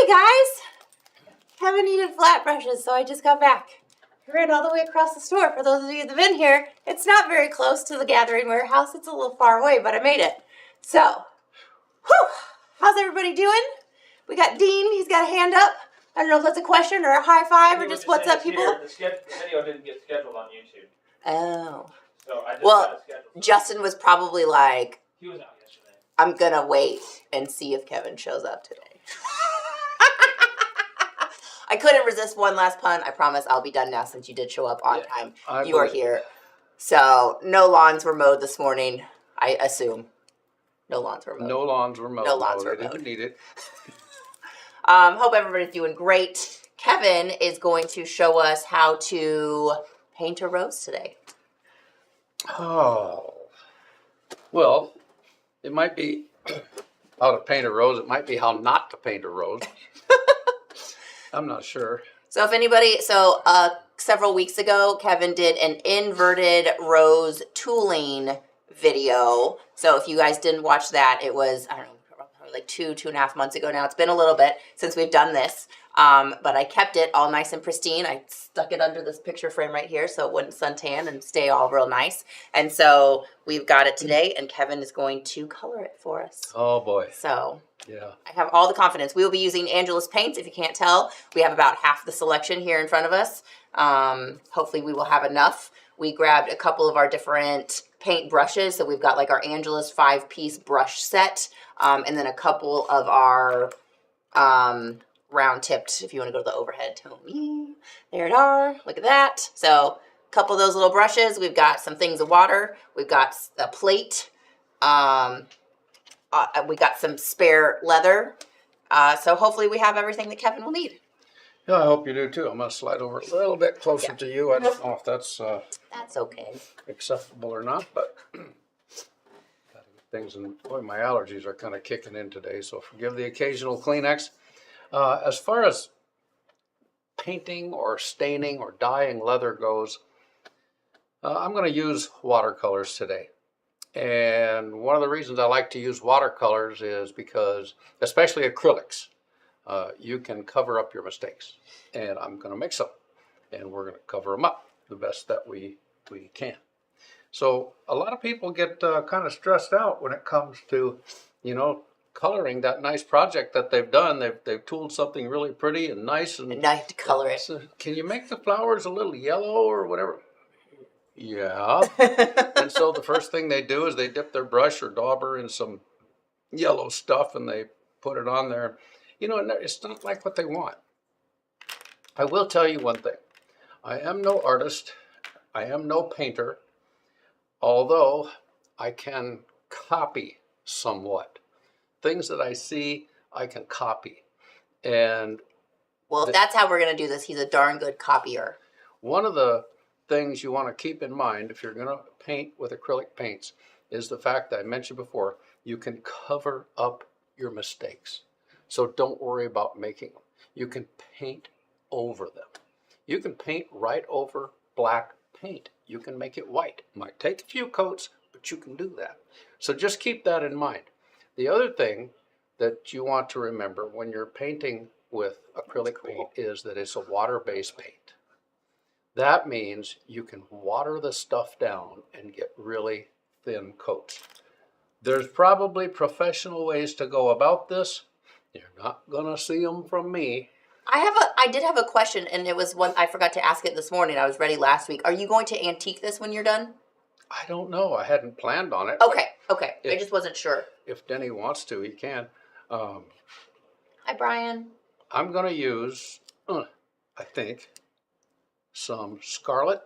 Hey guys! Kevin needed flat brushes, so I just got back. I ran all the way across the store. For those of you that have been here, it's not very close to the Gathering Warehouse. It's a little far away, but I made it. So, whew, how's everybody doing? We got Dean, he's got a hand up. I don't know if that's a question or a high five or just what's up, people? The video didn't get scheduled on YouTube. Oh. So I just got it scheduled. Justin was probably like, he was out yesterday. I'm gonna wait and see if Kevin shows up today. I couldn't resist one last pun. I promise I'll be done now since you did show up on time. You are here. So, no lawns were mowed this morning, I assume. No lawns were mowed. No lawns were mowed. No lawns were mowed. Didn't need it. Hope everybody's doing great. Kevin is going to show us how to paint a rose today. Oh. Well, it might be how to paint a rose. It might be how not to paint a rose. I'm not sure. So if anybody, several weeks ago, Kevin did an inverted rose tooling video. So if you guys didn't watch that, it was, I don't know, probably like 2.5 months ago now. It's been a little bit since we've done this. But I kept it all nice and pristine. I stuck it under this picture frame right here so it wouldn't suntan and stay all real nice. And so we've got it today, and Kevin is going to color it for us. Oh, boy. So yeah, I have all the confidence. We will be using Angela's paints. If you can't tell, we have about half the selection here in front of us. Hopefully we will have enough. We grabbed a couple of our different paint brushes. So we've got like our Angela's 5-piece brush set, and then a couple of our round tipped, if you want to go to the overhead, there it are. Look at that. So a couple of those little brushes. We've got some things of water. We've got a plate. We got some spare leather. So hopefully we have everything that Kevin will need. Yeah, I hope you do too. I'm going to slide over a little bit closer to you. I don't know if that's okay. Acceptable or not, but things, and boy, my allergies are kind of kicking in today, so forgive the occasional Kleenex. As far as painting or staining or dyeing leather goes, I'm going to use watercolors today. And one of the reasons I like to use watercolors is because, especially acrylics, you can cover up your mistakes. And I'm going to mix them, and we're going to cover them up the best that we can. So a lot of people get kind of stressed out when it comes to, coloring that nice project that they've done. They've tooled something really pretty and nice. And now you have to color it. Can you make the flowers a little yellow or whatever? Yeah. And so the first thing they do is they dip their brush or dauber in some yellow stuff and they put it on there. It's not like what they want. I will tell you one thing. I am no artist. I am no painter. Although I can copy somewhat. Things that I see, I can copy. And well, if that's how we're going to do this, he's a darn good copier. One of the things you want to keep in mind if you're going to paint with acrylic paints is the fact that I mentioned before, you can cover up your mistakes. So don't worry about making them. You can paint over them. You can paint right over black paint. You can make it white. It might take a few coats, but you can do that. So just keep that in mind. The other thing that you want to remember when you're painting with acrylic paint is that it's a water-based paint. That means you can water the stuff down and get really thin coats. There's probably professional ways to go about this. You're not going to see them from me. I did have a question, and it was one I forgot to ask it this morning. I was ready last week. Are you going to antique this when you're done? I don't know. I hadn't planned on it. Okay. I just wasn't sure. If Denny wants to, he can. Hi, Brian. I'm going to use, I think, some scarlet.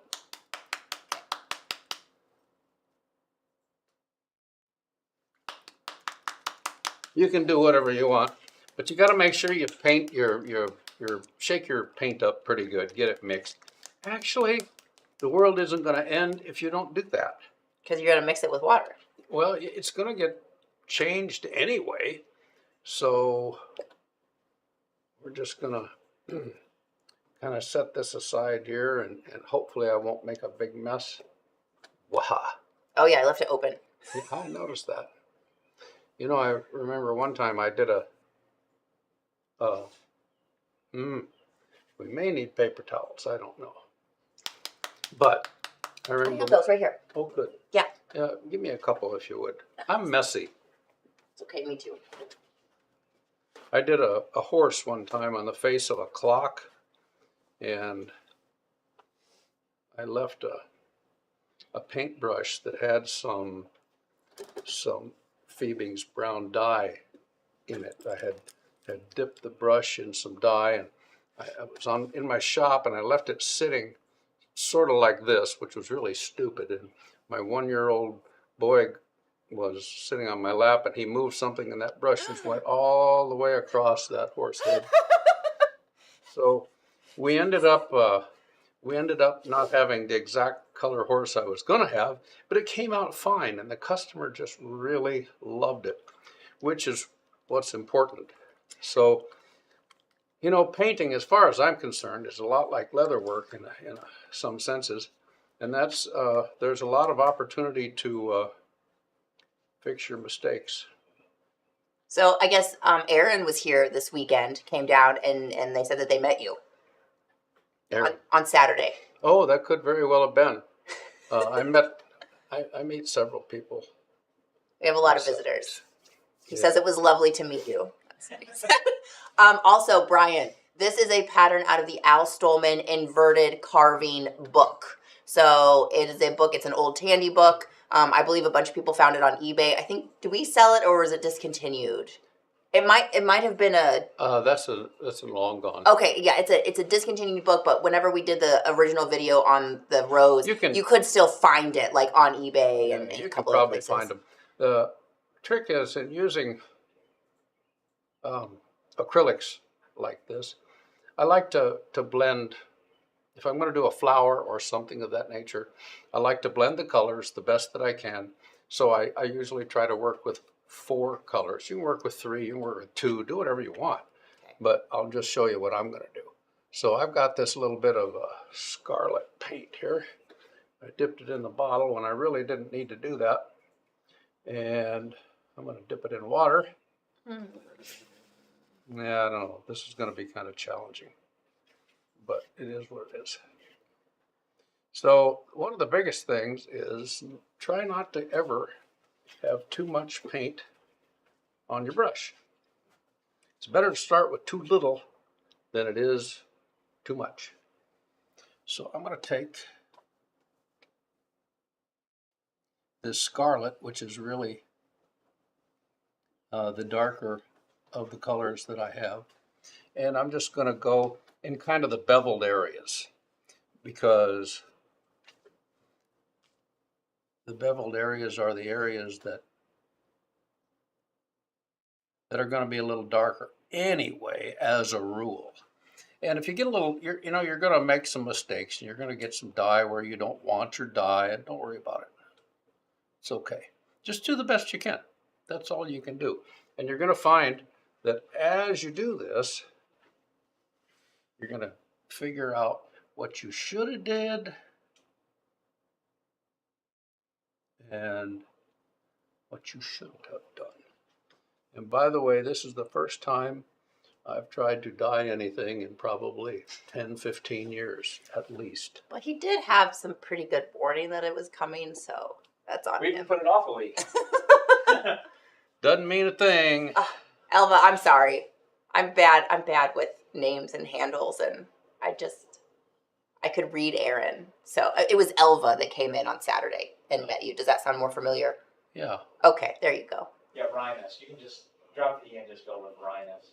You can do whatever you want, but you got to make sure you paint shake your paint up pretty good, get it mixed. Actually, the world isn't going to end if you don't do that. Because you're going to mix it with water. Well, it's going to get changed anyway, so we're just going to kind of set this aside here, and hopefully I won't make a big mess. Wow. Oh, yeah, I left it open. Yeah, I noticed that. I remember one time I did a We may need paper towels. I don't know. But I I remember. have those right here. Oh, good. Yeah. Give me a couple if you would. I'm messy. It's okay, me too. I did a horse one time on the face of a clock, and I left a paintbrush that had some Phoebing's brown dye in it. I had dipped the brush in some dye, and I was in my shop, and I left it sitting sort of like this, which was really stupid. And my 1-year-old boy was sitting on my lap, and he moved something, and that brush just went all the way across that horse head. So we ended up not having the exact color horse I was going to have, but it came out fine, and the customer just really loved it, which is what's important. So, you know, painting, as far as I'm concerned, is a lot like leather work in some senses, and that's there's a lot of opportunity to fix your mistakes. So I guess Aaron was here this weekend, came down, and they said that they met you on Saturday. Oh, that could very well have been. I meet several people. We have a lot of visitors. He says it was lovely to meet you. Also, Brian, this is a pattern out of the Al Stolman inverted carving book. So it is a book. It's an old Tandy book. I believe a bunch of people found it on eBay. I think, do we sell it or is it discontinued? It might have been a. That's long gone. Okay, yeah, it's a discontinued book. But whenever we did the original video on the rose, you could still find it like on eBay and you a can couple probably of places. find them. The trick is in using acrylics like this. I like to blend. If I'm going to do a flower or something of that nature, I like to blend the colors the best that I can. So I usually try to work with 4 colors. You can work with 3, you can work with 2, do whatever you want. Okay. But I'll just show you what I'm going to do. So I've got this little bit of scarlet paint here. I dipped it in the bottle when I really didn't need to do that. And I'm going to dip it in water. Yeah, I don't know. This is going to be kind of challenging, but it is what it is. So one of the biggest things is try not to ever have too much paint on your brush. It's better to start with too little than it is too much. So I'm going to take this scarlet, which is really the darker of the colors that I have, and I'm just going to go in kind of the beveled areas, because the beveled areas are the areas that are going to be a little darker anyway, as a rule. And if you get a little, you're going to make some mistakes, and you're going to get some dye where you don't want your dye, and don't worry about it. It's okay. Just do the best you can. That's all you can do. And you're going to find that as you do this, you're going to figure out what you should have did and what you shouldn't have done. And by the way, this is the first time I've tried to dye anything in probably 10, 15 years at least. Well, he did have some pretty good warning that it was coming, so that's on We even him. put it off a week. Doesn't mean a thing. Elva, I'm sorry. I'm bad with names and handles, and I could read Aaron. So it was Elva that came in on Saturday and met you. Does that sound more familiar? Yeah. Okay, there you go. Yeah, Rhinus. You can just drop the E and just go with Rhinus.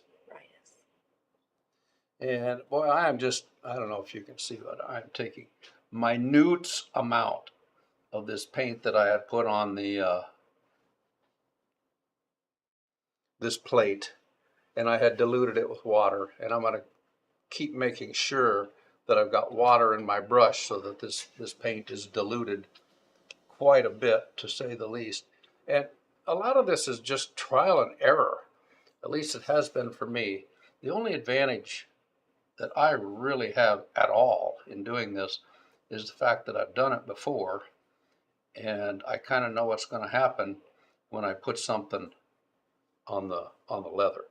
And boy, I don't know if you can see, but I'm taking minute amount of this paint that I had put on the this plate, and I had diluted it with water, and I'm going to keep making sure that I've got water in my brush so that this paint is diluted quite a bit, to say the least. And a lot of this is just trial and error. At least it has been for me. The only advantage that I really have at all in doing this is the fact that I've done it before, and I kind of know what's going to happen when I put something on the leather.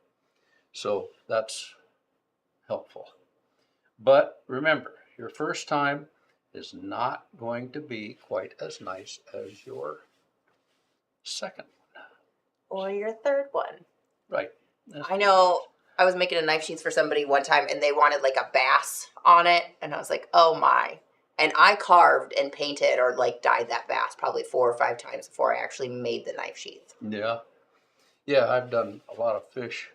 So that's helpful. But remember, your first time is not going to be quite as nice as your second one. Or your third one. Right. I know I was making a knife sheath for somebody one time and they wanted like a bass on it. And I was like, oh my. And I carved and painted or like dyed that bass probably 4 or 5 times before I actually made the knife sheath. Yeah. Yeah, I've done a lot of fish.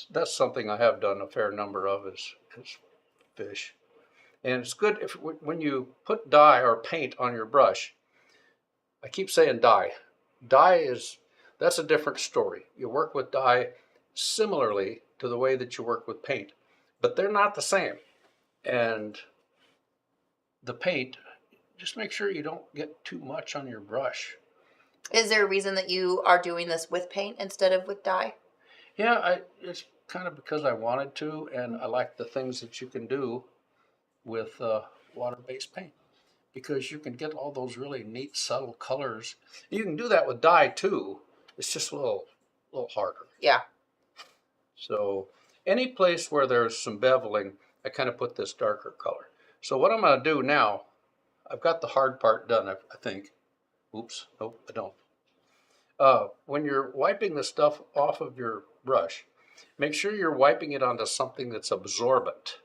That's something I have done a fair number of is fish. And it's good if when you put dye or paint on your brush, I keep saying dye. That's a different story. You work with dye similarly to the way that you work with paint, but they're not the same. And the paint, just make sure you don't get too much on your brush. Is there a reason that you are doing this with paint instead of with dye? Yeah, it's kind of because I wanted to, and I like the things that you can do with water-based paint, because you can get all those really neat, subtle colors. You can do that with dye too. It's just a little harder. Yeah. So any place where there's some beveling, I kind of put this darker color. So what I'm going to do now, I've got the hard part done, I think. Oops, nope, I don't. When you're wiping the stuff off of your brush, make sure you're wiping it onto something that's absorbent.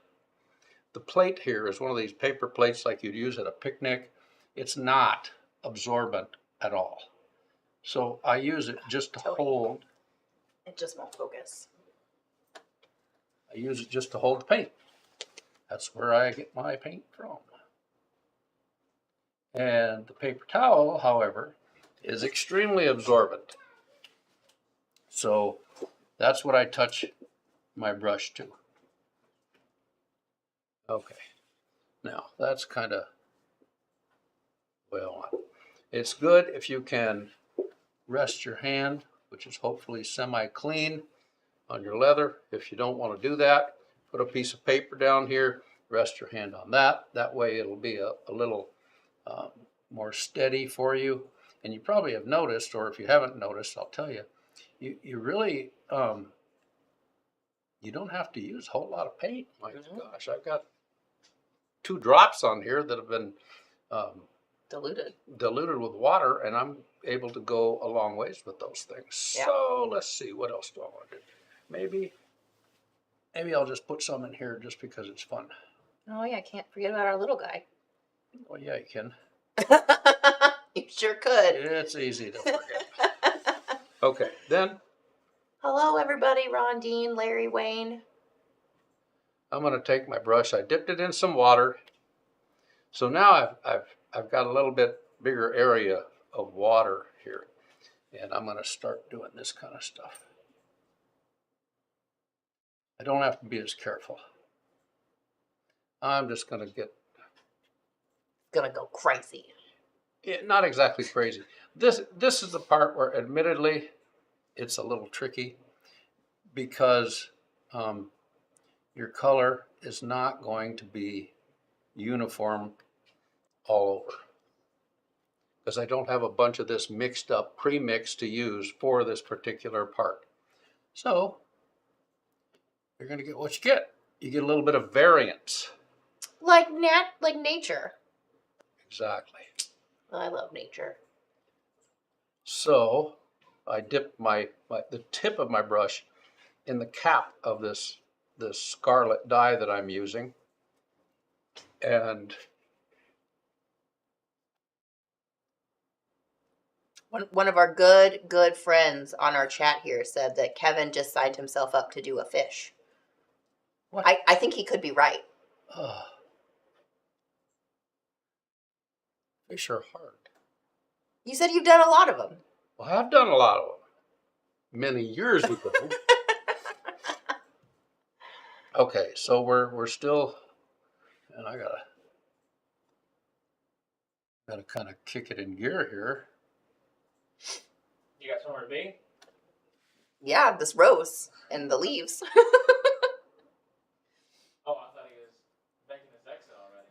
The plate here is one of these paper plates like you'd use at a picnic. It's not absorbent at all. So I use it just to hold. It just won't focus. I use it just to hold the paint. That's where I get my paint from. And the paper towel, however, is extremely absorbent. So that's what I touch my brush to. Okay, now that's kind of, well, it's good if you can rest your hand, which is hopefully semi-clean, on your leather. If you don't want to do that, put a piece of paper down here, rest your hand on that. That way it'll be a little more steady for you. And you probably have noticed, or if you haven't noticed, I'll tell you, you really, you don't have to use a whole lot of paint. My gosh, I've got 2 drops on here that have been diluted with water, and I'm able to go a long ways with those things. Yeah. So let's see, what else do I want to do? Maybe I'll just put some in here just because it's fun. Oh yeah, I can't forget about our little guy. Well, yeah, you can. You sure could. It's easy to forget. Okay, then. Hello, everybody. Ron, Dean, Larry, Wayne. I'm going to take my brush. I dipped it in some water. So now I've got a little bit bigger area of water here. And I'm going to start doing this kind of stuff. I don't have to be as careful. I'm just going to get... Gonna go crazy. Not exactly crazy. This is the part where, admittedly, it's a little tricky because your color is not going to be uniform all over. Because I don't have a bunch of this mixed up, pre-mixed to use for this particular part. So, you're going to get what you get. You get a little bit of variance. Like nature. Exactly. I love nature. So, I dipped the tip of my brush in the cap of this scarlet dye that I'm using. And one of our good friends on our chat here said that Kevin just signed himself up to do a fish. What? I think he could be right. Fish are hard. You said you've done a lot of them. Well, I've done a lot of them. Many years ago. Okay, so we're still, and I gotta kind of kick it in gear here. You got somewhere to be? Yeah, this rose and the leaves. Oh, I thought he was making his exit already.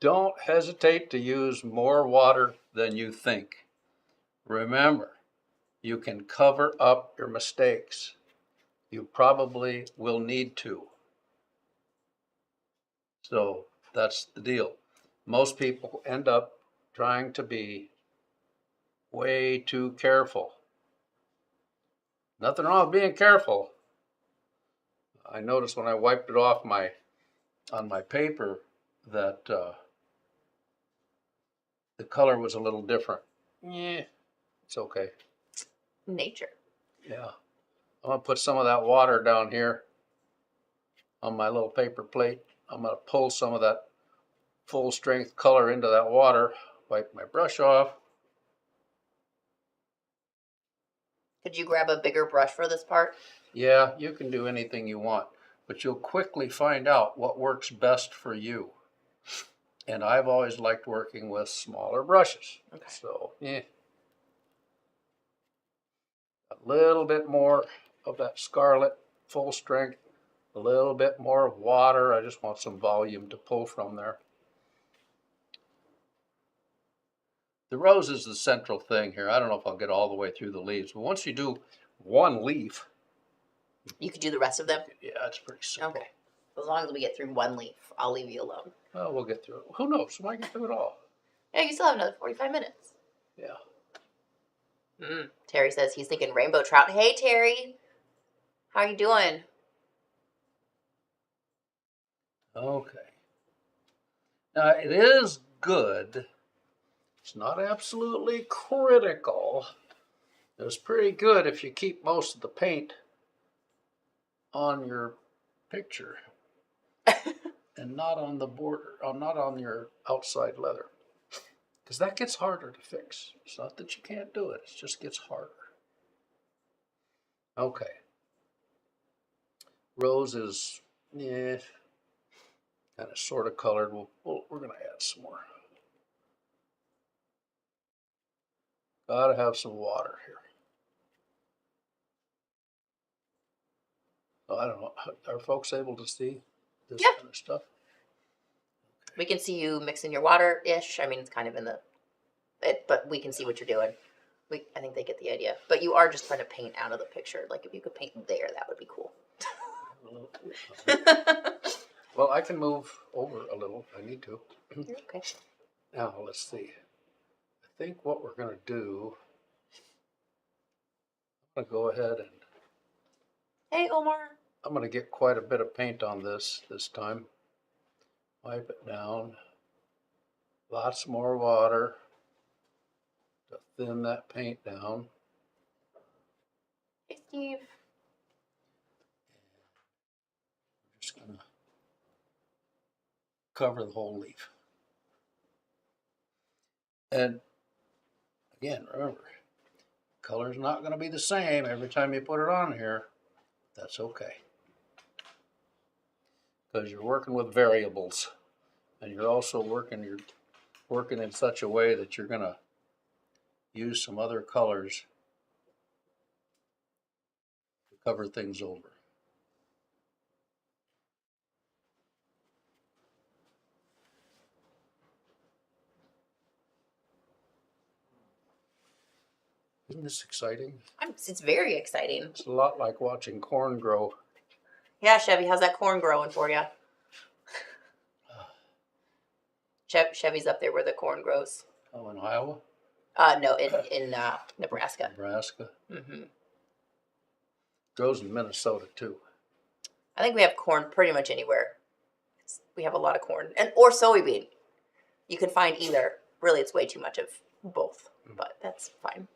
Don't hesitate to use more water than you think. Remember, you can cover up your mistakes. You probably will need to. So that's the deal. Most people end up trying to be way too careful. Nothing wrong with being careful. I noticed when I wiped it off on my paper that the color was a little different. Yeah, it's okay. Nature. Yeah. I'm gonna put some of that water down here on my little paper plate. I'm gonna pull some of that full strength color into that water, wipe my brush off. Could you grab a bigger brush for this part? Yeah, you can do anything you want, but you'll quickly find out what works best for you. And I've always liked working with smaller brushes. Okay. So, yeah. A little bit more of that scarlet full strength, a little bit more of water. I just want some volume to pull from there. The rose is the central thing here. I don't know if I'll get all the way through the leaves, but once you do one leaf, You could do the rest of them? yeah, it's pretty simple. Okay. As long as we get through one leaf, I'll leave you alone. Well, we'll get through it. Who knows? We might get through it all. Yeah, you still have another 45 minutes. Yeah. Terry says he's thinking rainbow trout. Hey, Terry. How you doing? Okay. Now, it is good. It's not absolutely critical. It's pretty good if you keep most of the paint on your picture and not on the border, or not on your outside leather. Because that gets harder to fix. It's not that you can't do it, it just gets harder. Okay. Rose is, yeah, kind of sort of colored. We're going to add some more. Gotta have some water here. I don't know. Are folks able to see this Yep. kind of stuff? We can see you mixing your water-ish. I mean, it's kind of in but we can see what you're doing. I think they get the idea. But you are just trying to paint out of the picture. Like, if you could paint there, that would be cool. Well, I can move over a little if I need to. Okay. Now, let's see. I think what we're going to do, I'm going to go ahead and Hey, Omar. I'm going to get quite a bit of paint on this time. Wipe it down. Lots more water to thin that paint down. Hey, Steve. I'm just going to cover the whole leaf. And again, remember, color's not going to be the same every time you put it on here. That's okay. Because you're working with variables. And you're also working in such a way that you're going to use some other colors to cover things over. Isn't this exciting? It's very exciting. It's a lot like watching corn grow. Yeah, Chevy, how's that corn growing for you? Chevy's up there where the corn grows. Oh, in Iowa? No, in Nebraska. Nebraska. Mm-hmm. Grows in Minnesota too. I think we have corn pretty much anywhere. We have a lot of corn or soybean. You can find either. Really, it's way too much of both, but that's fine.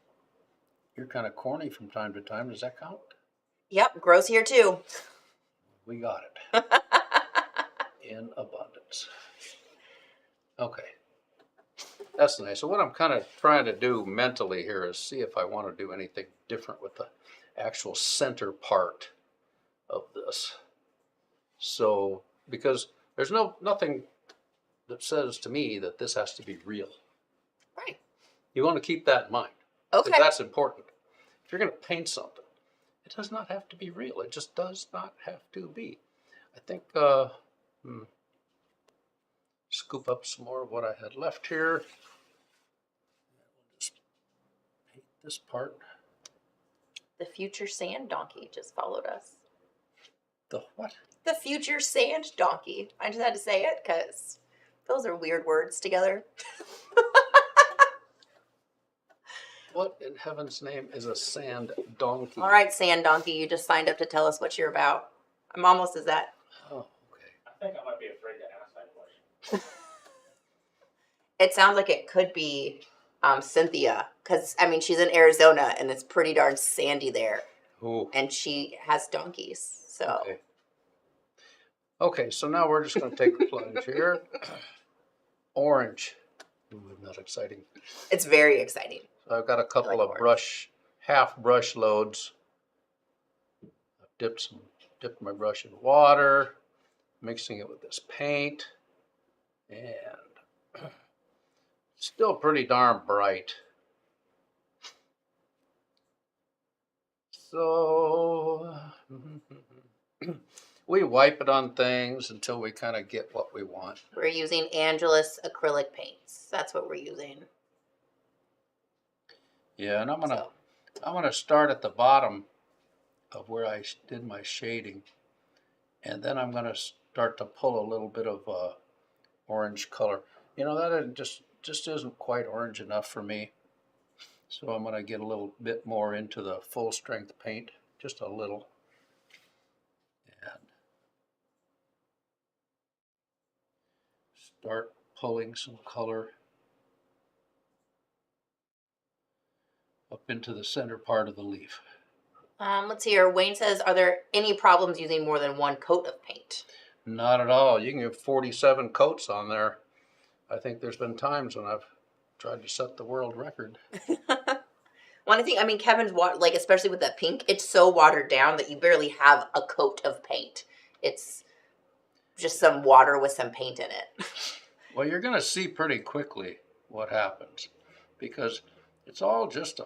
You're kind of corny from time to time. Does that count? Yep, grows here too. We got it. In abundance. Okay. That's nice. So what I'm kind of trying to do mentally here is see if I want to do anything different with the actual center part of this. So, because there's nothing that says to me that this has to be real. Right. You want to keep that in mind. Okay. Because that's important. If you're going to paint something, it does not have to be real. It just does not have to be. I think, scoop up some more of what I had left here. We'll just paint this part. The future sand donkey just followed us. The what? The future sand donkey. I just had to say it because those are weird words together. What in heaven's name is a sand donkey? All right, sand donkey, you just signed up to tell us what you're about. I'm almost as that. Oh, okay. I think I might be afraid to ask that question. It sounds like it could be Cynthia, because I mean she's in Arizona and it's pretty darn sandy there, Ooh. and she has donkeys. So Okay. Okay, so now we're just going to take the plunge here. Orange. Ooh, not exciting. it's very exciting. So I've got a couple like of orange. half brush loads. I've dipped my brush in water, mixing it with this paint, and still pretty darn bright. So we wipe it on things until we kind of get what we want. We're using Angelus acrylic paints. That's what we're using. Yeah, and I'm gonna start at the bottom of where I did my shading, and then I'm gonna start to pull a little bit of orange color. You know, that just isn't quite orange enough for me, so I'm gonna get a little bit more into the full strength paint, just a little, and start pulling some color up into the center part of the leaf. Let's see here. Wayne says, are there any problems using more than one coat of paint? Not at all. You can get 47 coats on there. I think there's been times when I've tried to set the world record. One thing, I mean, Kevin's like, especially with that pink, it's so watered down that you barely have a coat of paint. It's just some water with some paint in it. Well, you're going to see pretty quickly what happens, because it's all just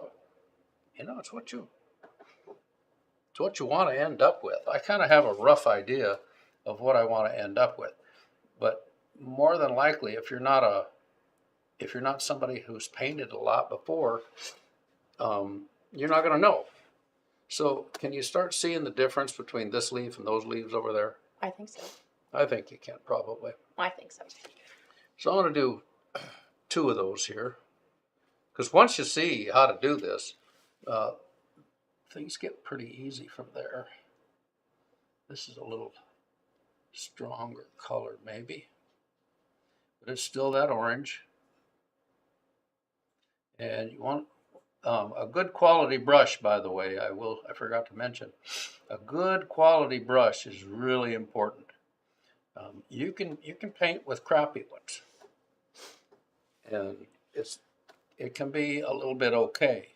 it's what you want to end up with. I kind of have a rough idea of what I want to end up with, but more than likely, if you're not somebody who's painted a lot before, you're not going to know. So can you start seeing the difference between this leaf and those leaves over there? I think so. I think you can, probably. I think so. So I'm going to do 2 of those here, because once you see how to do this, things get pretty easy from there. This is a little stronger color maybe, but it's still that orange. And you want a good quality brush, by the way. I forgot to mention, a good quality brush is really important. You can paint with crappy ones, and it can be a little bit okay,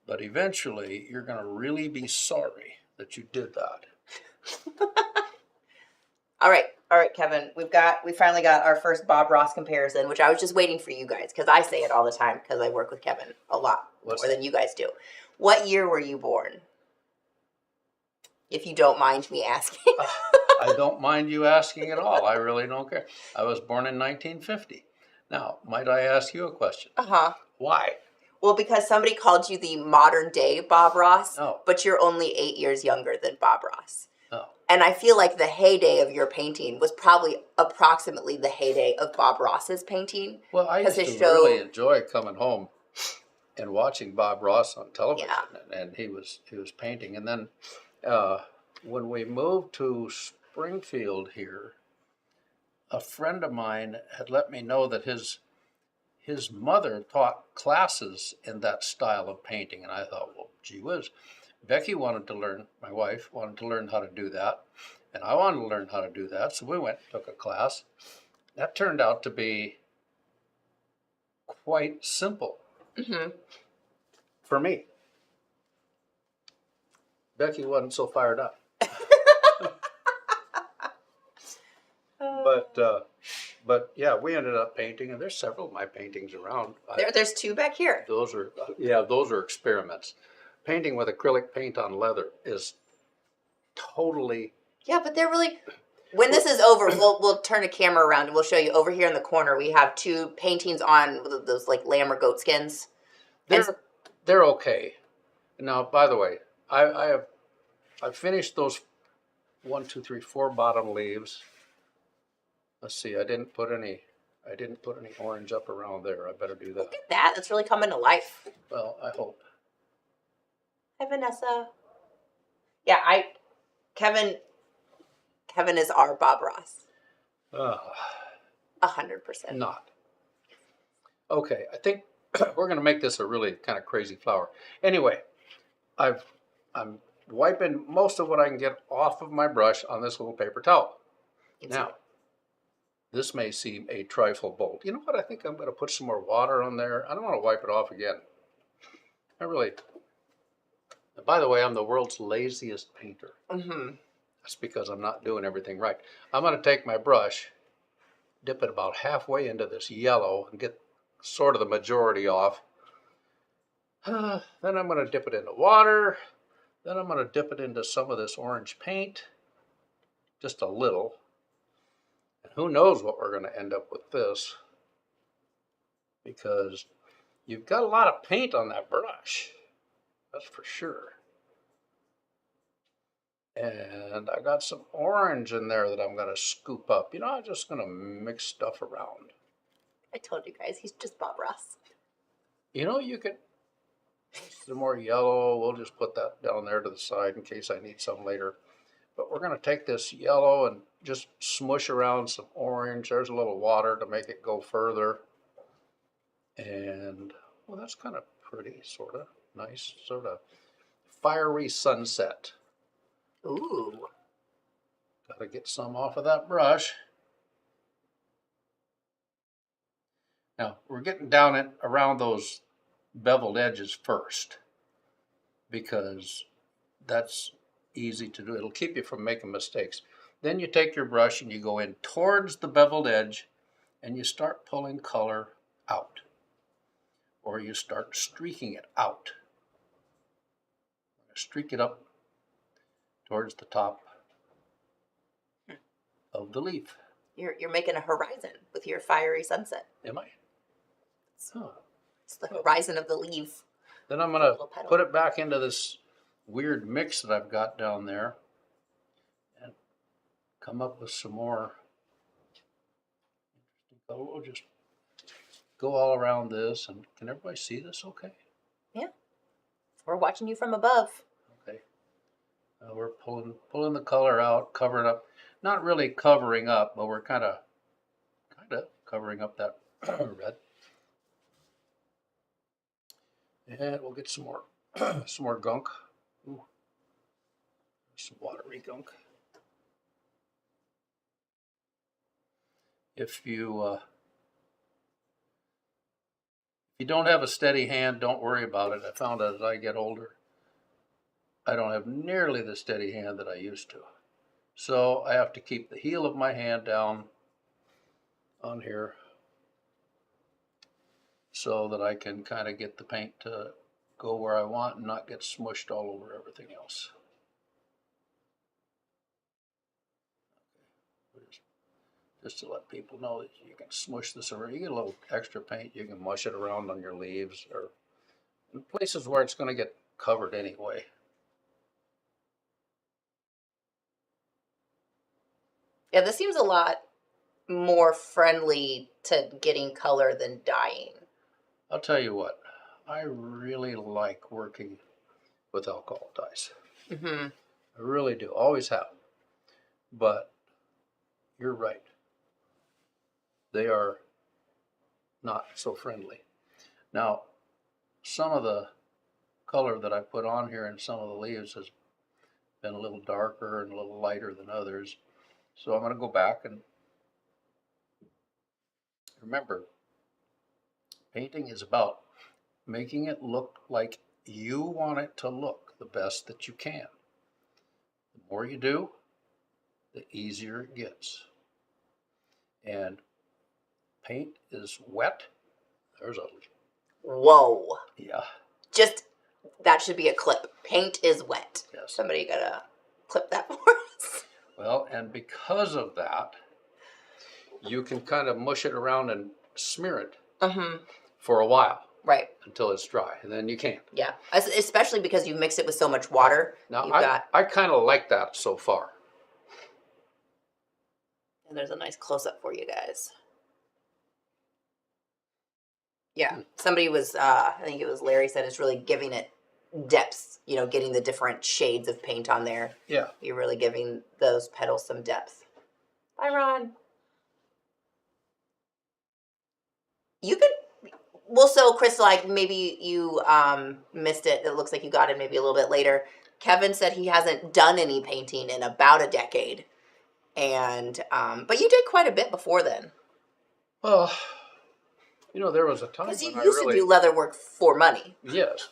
but eventually you're going to really be sorry that you did that. All right, Kevin. We finally got our first Bob Ross comparison, which I was just waiting for you guys, because I say it all the time because I work with Kevin a lot more than you guys do. What year were you born? If you don't mind me asking. I don't mind you asking at all. I really don't care. I was born in 1950. Now, might I ask you a question? Uh-huh. Why? Well, because somebody called you the modern day Bob Ross, Oh. but you're only 8 years younger than Bob Ross. Oh. And I feel like the heyday of your painting was probably approximately the heyday of Bob Ross's painting. Well, I used to really enjoy coming home and watching Bob Ross on television, and he was painting. And then when we moved to Springfield here, a friend of mine had let me know that his mother taught classes in that style of painting, and I thought, well, gee whiz. Becky wanted to learn, my wife wanted to learn how to do that, and I wanted to learn how to do that, so we went and took a class. That turned out to be quite simple for me. Becky wasn't so fired up. But yeah, we ended up painting, and there's several of my paintings around. There's 2 back here. Those are experiments. Painting with acrylic paint on leather is totally... Yeah, but they're really... When this is over, we'll turn a camera around and we'll show you over here in the corner. We have 2 paintings on those like lamb or goat skins. They're okay. Now, by the way, I finished those 1, 2, 3, 4 bottom leaves. Let's see, I didn't put any orange up around there. I better do that. Look at that. That's really coming to life. Well, I hope. Hi, Vanessa. Yeah, Kevin is our Bob Ross. 100%. Not. Okay, I think we're going to make this a really kind of crazy flower. Anyway, I'm wiping most of what I can get off of my brush on this little paper towel. Now, this may seem a trifle bold. You know what? I think I'm going to put some more water on there. I don't want to wipe it off again. And by the way, I'm the world's laziest painter. Mm-hmm. That's because I'm not doing everything right. I'm going to take my brush, dip it about halfway into this yellow and get sort of the majority off. Then I'm going to dip it into water. Then I'm going to dip it into some of this orange paint, just a little. And who knows what we're going to end up with this, because you've got a lot of paint on that brush. That's for sure. And I got some orange in there that I'm going to scoop up. You know, I'm just going to mix stuff around. I told you guys, he's just Bob Ross. You know, you could, some more yellow. We'll just put that down there to the side in case I need some later. But we're going to take this yellow and just smush around some orange. There's a little water to make it go further. And, well, that's kind of pretty, sort of. Nice, sort of fiery sunset. Ooh. Got to get some off of that brush. Now, we're getting down it around those beveled edges first, because that's easy to do. It'll keep you from making mistakes. Then you take your brush and you go in towards the beveled edge and you start pulling color out, or you start streaking it out. Streak it up towards the top of the leaf. You're making a horizon with your fiery sunset. Am I? Oh. It's the horizon of the leaf. Then I'm going to put it back into this weird mix that I've got down there and come up with some more interesting color. We'll just go all around this. And can everybody see this okay? Yeah. We're watching you from above. Okay. We're pulling the color out, covering up. Not really covering up, but we're kind of covering up that red. And we'll get some more gunk. Ooh. Some watery gunk. If you don't have a steady hand, don't worry about it. I found as I get older, I don't have nearly the steady hand that I used to. So I have to keep the heel of my hand down on here so that I can kind of get the paint to go where I want and not get smushed all over everything else. Just to let people know that you can smush this around. You get a little extra paint, you can mush it around on your leaves or in places where it's going to get covered anyway. Yeah, this seems a lot more friendly to getting color than dyeing. I'll tell you what, I really like working with alcohol dyes. Mm-hmm. I really do, always have. But you're right. They are not so friendly. Now, some of the color that I put on here in some of the leaves has been a little darker and a little lighter than others. So I'm going to go back and remember, painting is about making it look like you want it to look the best that you can. The more you do, the easier it gets. And paint is wet. There's a... Whoa. Yeah. Just, that should be a clip. Paint is wet. Yes. Somebody gotta clip that for us. Well, and because of that, you can kind of mush it around and smear it for a while. Right. Until it's dry, and then you can't. Yeah, especially because you mix it with so much water. Now, I kind of like that so far. And there's a nice close-up for you guys. Yeah, somebody was, I think it was Larry said, it's really giving it depth, you know, getting the different shades of paint on there. Yeah. You're really giving those petals some depth. Bye, Ron. You could, well, so Chris, like maybe you missed it. It looks like you got it maybe a little bit later. Kevin said he hasn't done any painting in about a decade. And, but you did quite a bit before then. Well, you know, there was a time Because you when I used really... to do leather work for money. Yes.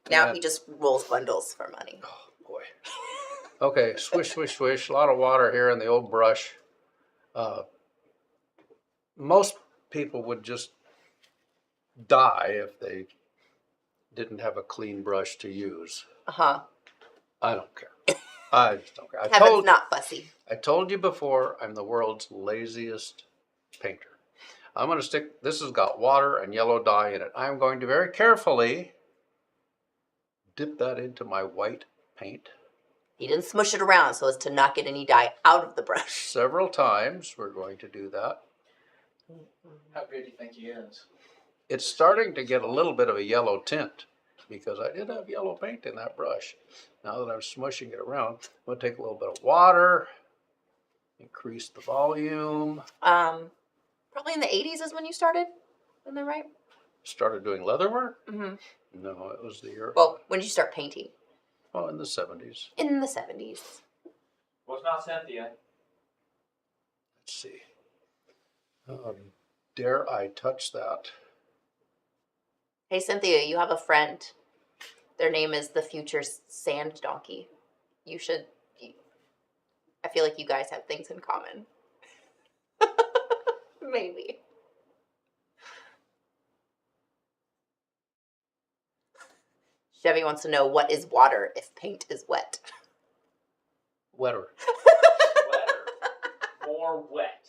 Now And- he just rolls bundles for money. Oh, boy. Okay, swish, swish, swish. A lot of water here in the old brush. Most people would just die if they didn't have a clean brush to use. Uh-huh. I don't care. I just don't care. Kevin's not fussy. I told you before, I'm the world's laziest painter. I'm going to stick, this has got water and yellow dye in it. I'm going to very carefully dip that into my white paint. He didn't smush it around so as to not get any dye out of the brush. Several times we're going to do that. How good do you think he is? It's starting to get a little bit of a yellow tint because I did have yellow paint in that brush. Now that I'm smushing it around, I'm going to take a little bit of water, increase the volume. Probably in the 80s is when you started. Isn't that right? Started doing leather work? Mm-hmm. No, it was the year. Well, when did you start painting? Oh, in the 70s. In the 70s. Was not Cynthia. Let's see. Dare I touch that? Hey, Cynthia, you have a friend. Their name is the Future Sand Donkey. You should... I feel like you guys have things in common. Maybe. Chevy wants to know, what is water if paint is wet? Wetter. Wetter. More wet.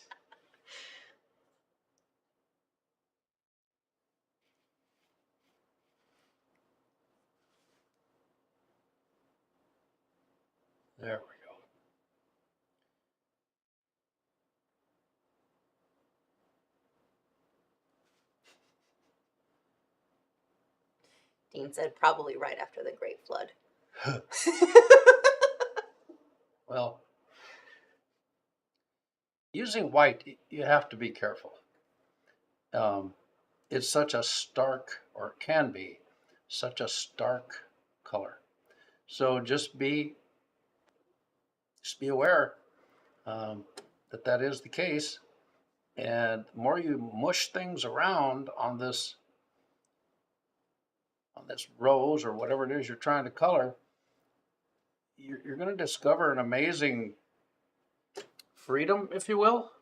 There we go. Dean said probably right after the Great Flood. Well, using white, you have to be careful. It's such a stark, or can be, such a stark color. So just be aware that that is the case. And the more you mush things around on this rose or whatever it is you're trying to color, you're going to discover an amazing freedom, if you will.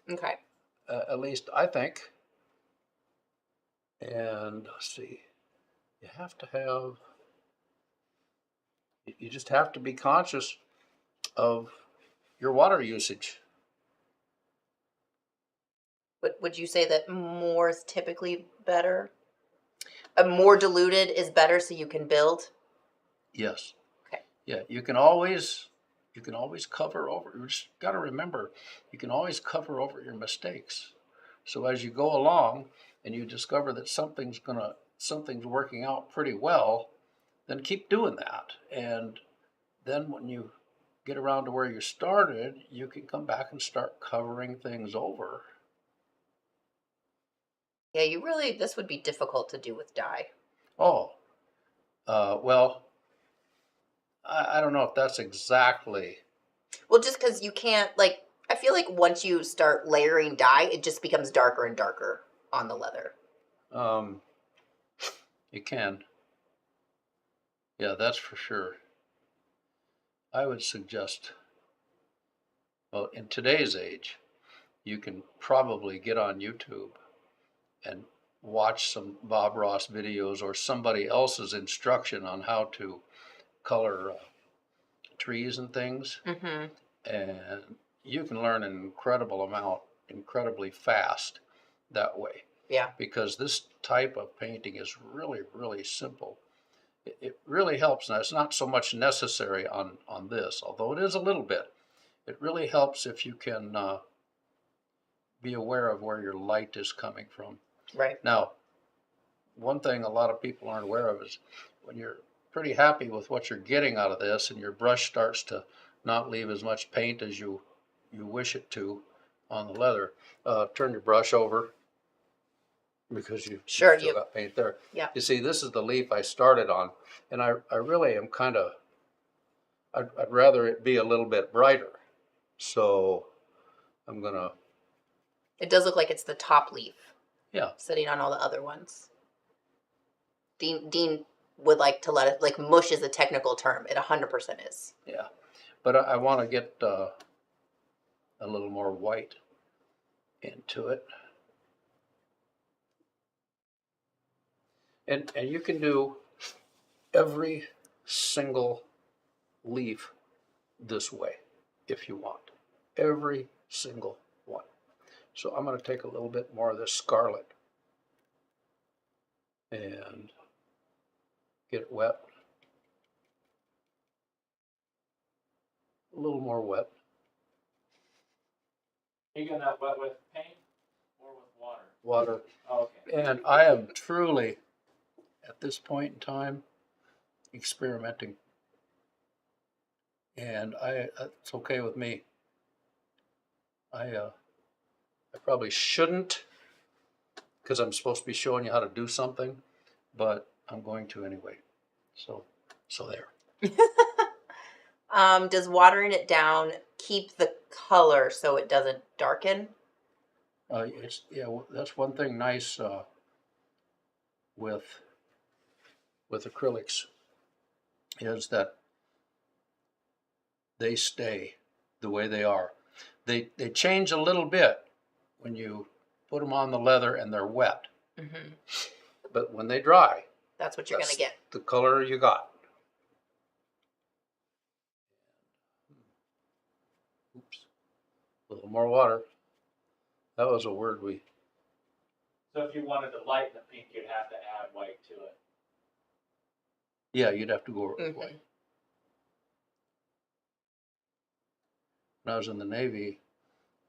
Okay. At least I think. And let's see, you just have to be conscious of your water usage. But would you say that more is typically better? More diluted is better so you can build? Yes. Okay. Yeah, you can always cover over. You just got to remember, you can always cover over your mistakes. So as you go along and you discover that something's working out pretty well, then keep doing that. And then when you get around to where you started, you can come back and start covering things over. Yeah, this would be difficult to do with dye. Oh, well, I don't know if that's exactly. Well, just because you can't, like, I feel like once you start layering dye, it just becomes darker and darker on the leather. You can. Yeah, that's for sure. I would suggest, well, in today's age, you can probably get on YouTube and watch some Bob Ross videos or somebody else's instruction on how to color trees and things. Mm-hmm. And you can learn an incredible amount incredibly fast that way. Yeah. Because this type of painting is really, really simple. It really helps. Now, it's not so much necessary on this, although it is a little bit. it really helps if you can be aware of where your light is coming from. Right. Now, one thing a lot of people aren't aware of is when you're pretty happy with what you're getting out of this and your brush starts to not leave as much paint as you wish it to on the leather, turn your brush over because you Sure, still got paint there. Yeah. You see, this is the leaf I started on, and I really am kind of, I'd rather it be a little bit brighter. So I'm going to, It does look like it's the top leaf. Yeah. Sitting on all the other ones. Dean would like to let it, like mush is a technical term. It 100% is. yeah. But I want to get a little more white into it. And you can do every single leaf this way if you want. Every single one. So I'm going to take a little bit more of this scarlet and get it wet. A little more wet. Are you getting that wet with paint or with water? Water. Oh, okay. And I am truly, at this point in time, experimenting. And it's okay with me. I probably shouldn't, because I'm supposed to be showing you how to do something, but I'm going to anyway. So there. Does watering it down keep the color so it doesn't darken? That's one thing nice with acrylics is that they stay the way they are. They change a little bit when you put them on the leather and they're wet. Mm-hmm. But when they dry, that's what you're going to get. The color you got. Oops. A little more water. That was a word we... So if you wanted to lighten the pink, you'd have to add white to it. Yeah, you'd have to go Mm-hmm. white. When I was in the Navy,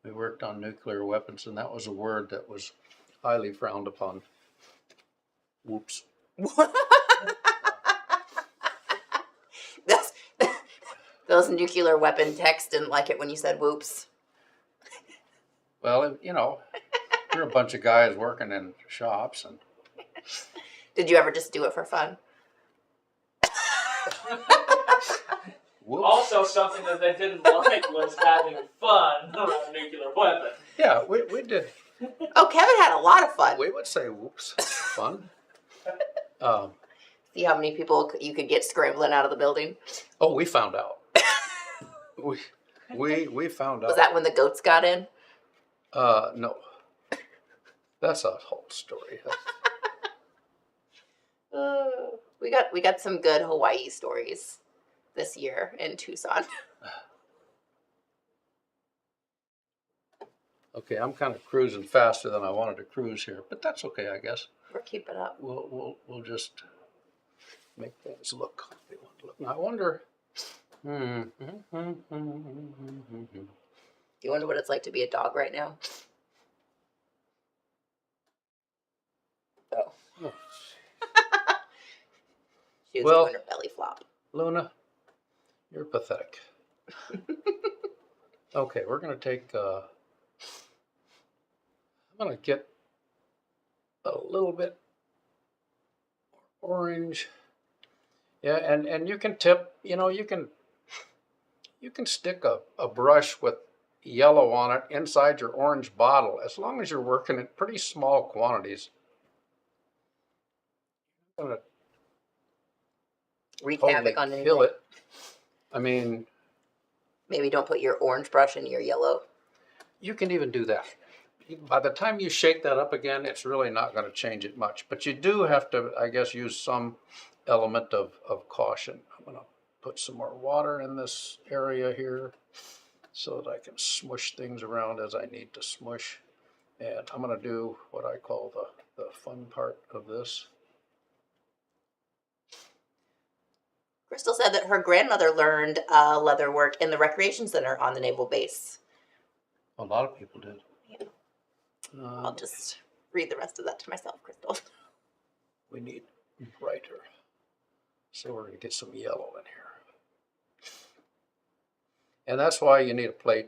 we worked on nuclear weapons, and that was a word that was highly frowned upon. Whoops. Those nuclear weapon techs didn't like it when you said whoops. Well, we're a bunch of guys working in shops, and did you ever just do it for fun? whoops. Also, something that they didn't like was having fun around a nuclear weapon. Yeah, we did. Oh, Kevin had a lot of fun. We would say whoops. Fun. See how many people you could get scrambling out of the building? Oh, we found out. we found out. Was that when the goats got in? No. That's a whole story. We got some good Hawaii stories this year in Tucson. Okay, I'm kind of cruising faster than I wanted to cruise here, but that's okay, I guess. We're keeping up. We'll just make things look like they want to look. Now, I wonder. Do you wonder what it's like to be a dog right now? Oh. She was doing her belly flop. Luna, you're pathetic. Okay, we're going to take, I'm going to get a little bit orange. Yeah, and you can tip, you can stick a brush with yellow on it inside your orange bottle, as long as you're working in pretty small quantities. I'm going to Wreak totally havoc on kill anything. it. I mean, maybe don't put your orange brush in your yellow. You can even do that. By the time you shake that up again, it's really not going to change it much. But you do have to, I guess, use some element of caution. I'm going to put some more water in this area here so that I can smush things around as I need to smush. And I'm going to do what I call the fun part of this. Crystal said that her grandmother learned leather work in the recreation center on the naval base. A lot of people did. Yeah. I'll just read the rest of that to myself, Crystal. We need brighter. So we're going to get some yellow in here. And that's why you need a plate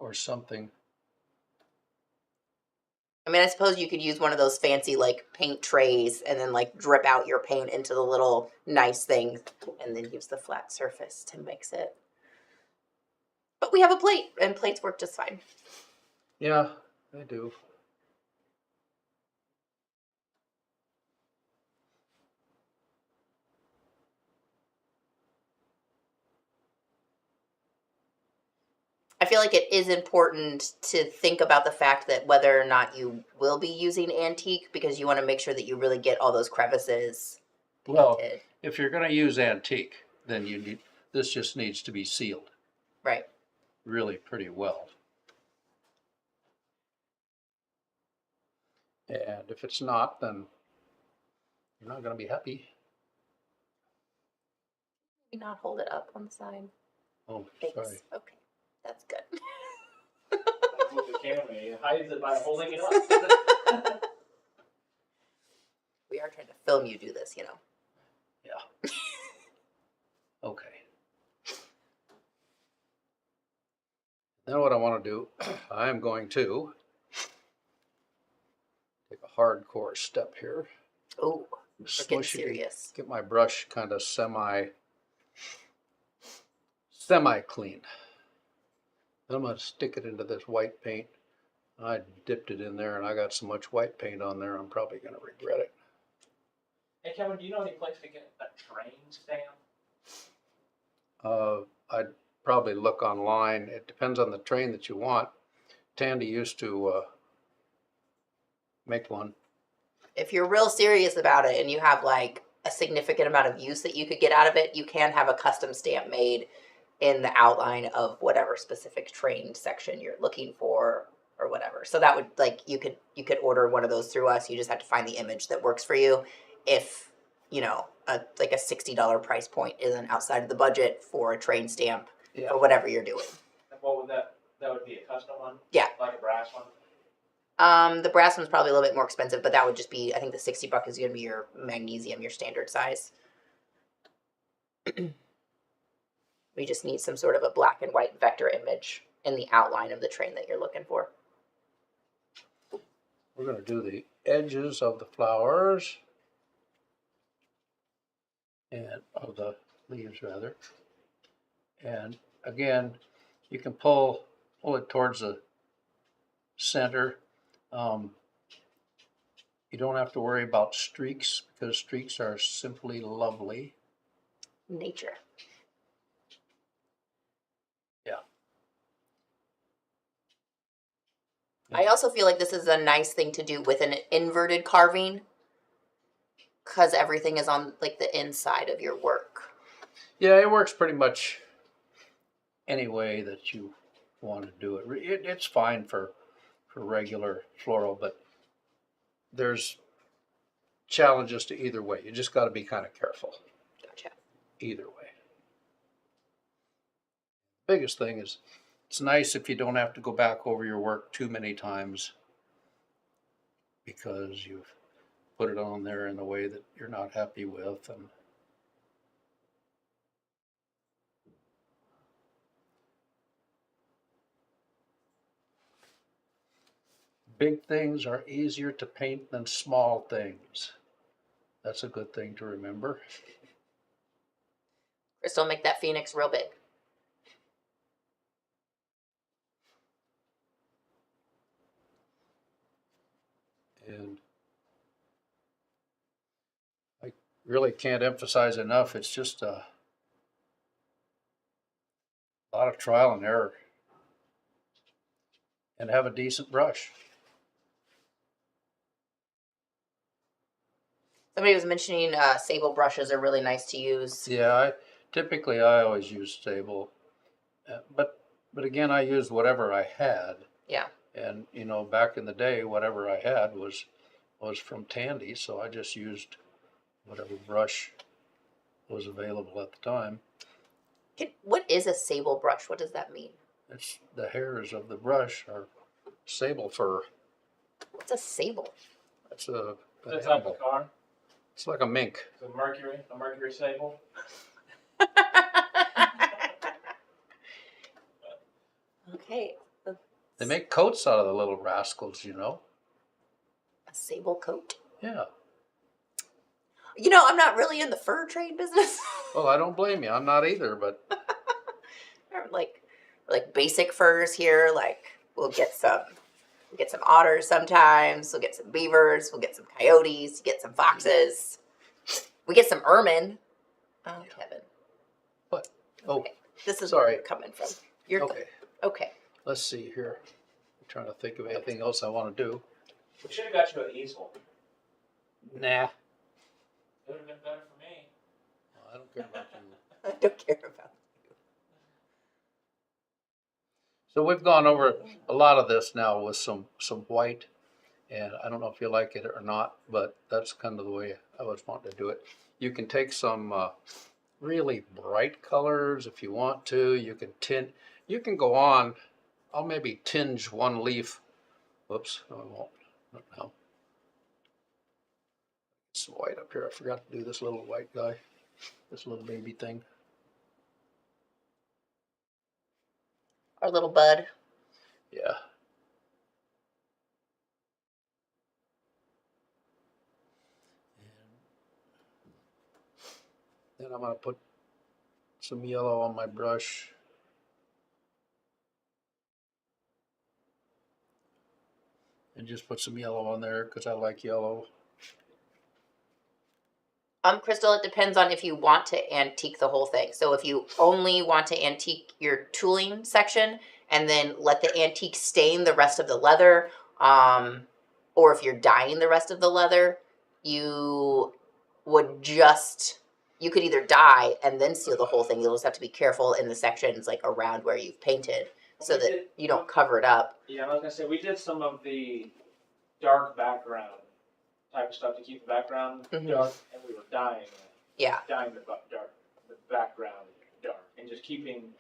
or something. I mean, I suppose you could use one of those fancy like paint trays and then like drip out your paint into the little nice thing and then use the flat surface to mix it. But we have a plate and plates work just fine. Yeah, they do. I feel like it is important to think about the fact that whether or not you will be using antique, because you want to make sure that you really get all those crevices painted. Well, if you're going to use antique, then you need, this just needs to be sealed Right. really pretty well. And if it's not, then you're not going to be happy. Can you not hold it up on the side? Oh, Thanks. sorry. Okay. That's good. Move the camera. He hides it by holding it up. We are trying to film you do this, you know. Yeah. Okay. Now what I want to do, I'm going to take a hardcore step here. Oh, we're getting Smush it, serious. get my brush kind of semi clean. Then I'm going to stick it into this white paint. I dipped it in there and I got so much white paint on there, I'm probably going to regret it. Hey Kevin, do you know any place to get a train stamp? I'd probably look online. It depends on the train that you want. Tandy used to make one. If you're real serious about it and you have like a significant amount of use that you could get out of it, you can have a custom stamp made in the outline of whatever specific train section you're looking for or whatever. So that would like you could order one of those through us. You just have to find the image that works for you. If you know like a $60 price point isn't outside of the budget for a train stamp or whatever you're doing. And what would that would be a custom one? Yeah. Like a brass one? The brass one's probably a little bit more expensive, but that would just be, I think the $60 is going to be your magnesium, your standard size. We just need some sort of a black and white vector image in the outline of the train that you're looking for. We're going to do the edges of the flowers and of the leaves rather. And again, you can pull it towards the center. You don't have to worry about streaks because streaks are simply lovely. Nature. Yeah. I also feel like this is a nice thing to do with an inverted carving because everything is on like the inside of your work. Yeah, it works pretty much any way that you want to do it. It's fine for regular floral, but there's challenges to either way. You just got to be kind of careful. Gotcha. Either way. Biggest thing is it's nice if you don't have to go back over your work too many times because you've put it on there in a way that you're not happy with. And big things are easier to paint than small things. That's a good thing to remember. Crystal, make that phoenix real big. And I really can't emphasize enough, it's just a lot of trial and error. And have a decent brush. Somebody was mentioning sable brushes are really nice to use. Yeah, I always use sable, but again, I used whatever I had. Yeah. And you know, back in the day, whatever I had was was from Tandy, so I just used whatever brush was available at the time. What is a sable brush? What does that mean? It's the hairs of the brush are sable fur. What's a sable? It's an That type animal. of car. It's like a mink. It's a Mercury sable. Okay. They make coats out of the little rascals, you know. A sable coat. Yeah. You know, I'm not really in the fur trade business. Well, I don't blame you. I'm not either, but like basic furs here. Like we'll get some otters sometimes. We'll get some beavers. We'll get some coyotes. Get some foxes. We get some ermine. Oh, Kevin. what? Oh, Okay. This is sorry. where you're coming from. You're okay. Okay. Let's see here. I'm trying to think of anything else I want to do. We should have got you an easel. Nah. It would have been better for me. I don't care about you. I don't care about. So we've gone over a lot of this now with some white, and I don't know if you like it or not, but that's kind of the way I was wanting to do it. You can take some really bright colors if you want to. You can tint. You can go on. I'll maybe tinge one leaf. Whoops, no, I won't. Not now. Some white up here. I forgot to do this little white guy, this little baby thing. Our little bud. Yeah. Then I'm going to put some yellow on my brush. And just put some yellow on there because I like yellow. Crystal, it depends on if you want to antique the whole thing. So if you only want to antique your tooling section and then let the antique stain the rest of the leather, or if you're dyeing the rest of the leather, you could either dye and then seal the whole thing. You'll just have to be careful in the sections like around where you've painted so that you don't cover it up. Yeah, I was gonna say we did some of the dark background type of stuff to keep the background Mhm. dark, and we were dyeing Yeah. the background dark, and just keeping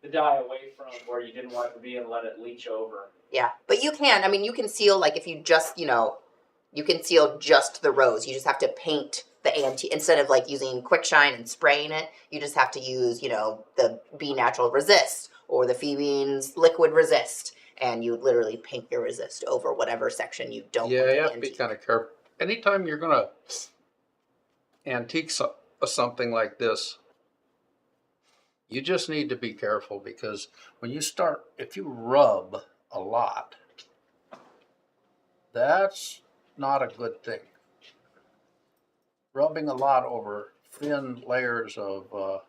the dye away from where you didn't want it to be and let it leach over. Yeah. But you can seal, like if you just, you can seal just the rose. You just have to paint the antique instead of like using quick shine and spraying it. You just have to use, the Be Natural Resist or the Phoebe's Liquid Resist, and you literally paint your resist over whatever section you don't Yeah, want to you have to be antique. kind of careful. Anytime you're going to antique something like this, you just need to be careful because when you start, if you rub a lot, that's not a good thing. Rubbing a lot over thin layers of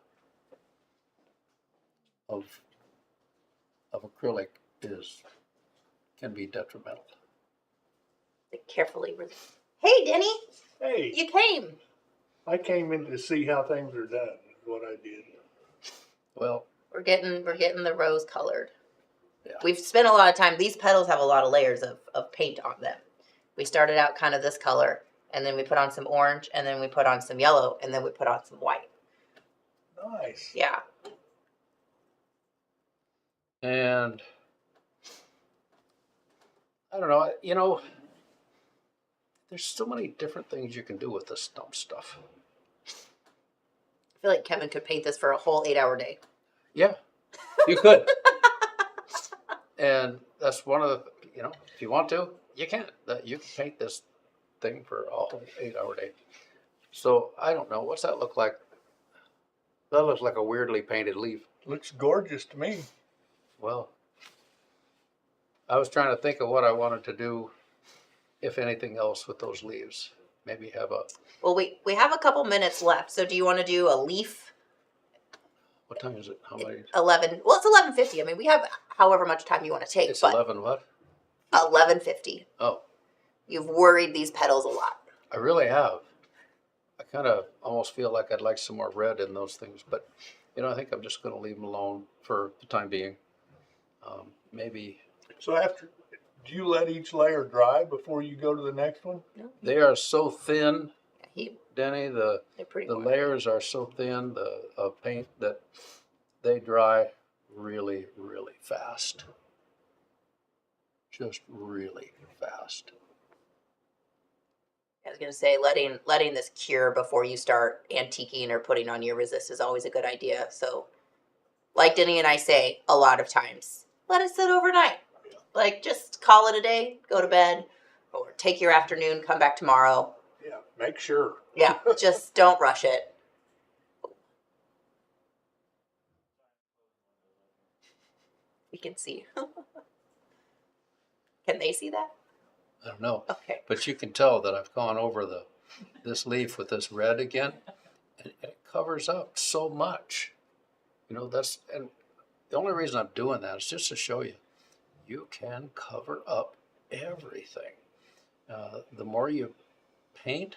acrylic can be detrimental. Carefully resist. Hey, Denny, Hey, you came. I came in to see how things are done, is what I did. Well, We're getting the rose colored. Yeah. We've spent a lot of time. These petals have a lot of layers of paint on them. We started out kind of this color, and then we put on some orange, and then we put on some yellow, and then we put on some white. Nice. Yeah. and I don't know, there's so many different things you can do with this dumb stuff. I feel like Kevin could paint this for a whole 8-hour day. Yeah, you could. And that's one of the, if you want to, you can. You can paint this thing for a whole 8-hour day. So I don't know. What's that look like? That looks like a weirdly painted leaf. Looks gorgeous to me. Well, I was trying to think of what I wanted to do, if anything else, with those leaves. Maybe have a, Well, we have a couple minutes left. So do you want to do a leaf? what time is it? How many? 11. Well, it's 11:50. I mean, we have however much time you want to take. It's but 11 what? 11:50. Oh, You've worried these petals a lot. I really have. I kind of almost feel like I'd like some more red in those things, but I think I'm just going to leave them alone for the time being. Maybe. So after Do you let each layer dry before you go to the next one? They are so thin, He, Denny, they're pretty the warm. layers are so thin, of paint, that they dry really, really fast. Just really fast. I was gonna say letting this cure before you start antiquing or putting on your resist is always a good idea. So, like Denny and I say a lot of times, let it sit overnight. Like just call it a day, go to bed, or take your afternoon, come back tomorrow. Yeah, make sure. Yeah, just don't rush it. We can see. Can they see that? I don't know. Okay. But you can tell that I've gone over this leaf with this red again, and it covers up so much. You know, and the only reason I'm doing that is just to show you, you can cover up everything. The more you paint,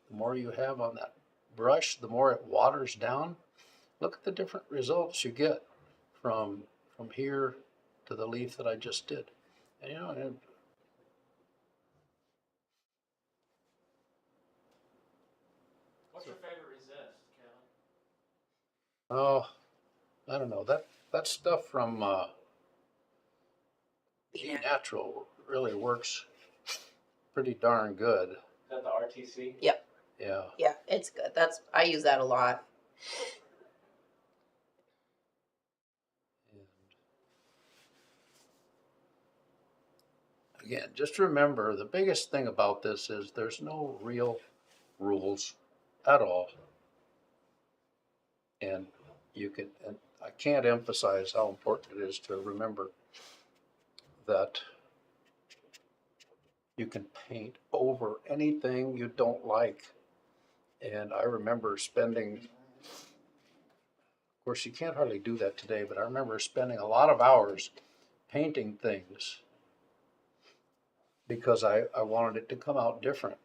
the more you have on that brush, the more it waters down. Look at the different results you get from here to the leaf that I just did. And, you know, What's your favorite resist, Kelly? oh, I don't know, that stuff from Be Natural really works pretty darn good. Is that the RTC? Yep. Yeah. Yeah, it's good. I use that a lot. And again, just remember the biggest thing about this is there's no real rules at all. And and I can't emphasize how important it is to remember that you can paint over anything you don't like. And I remember spending, of course, you can't hardly do that today, but I remember spending a lot of hours painting things because I wanted it to come out different.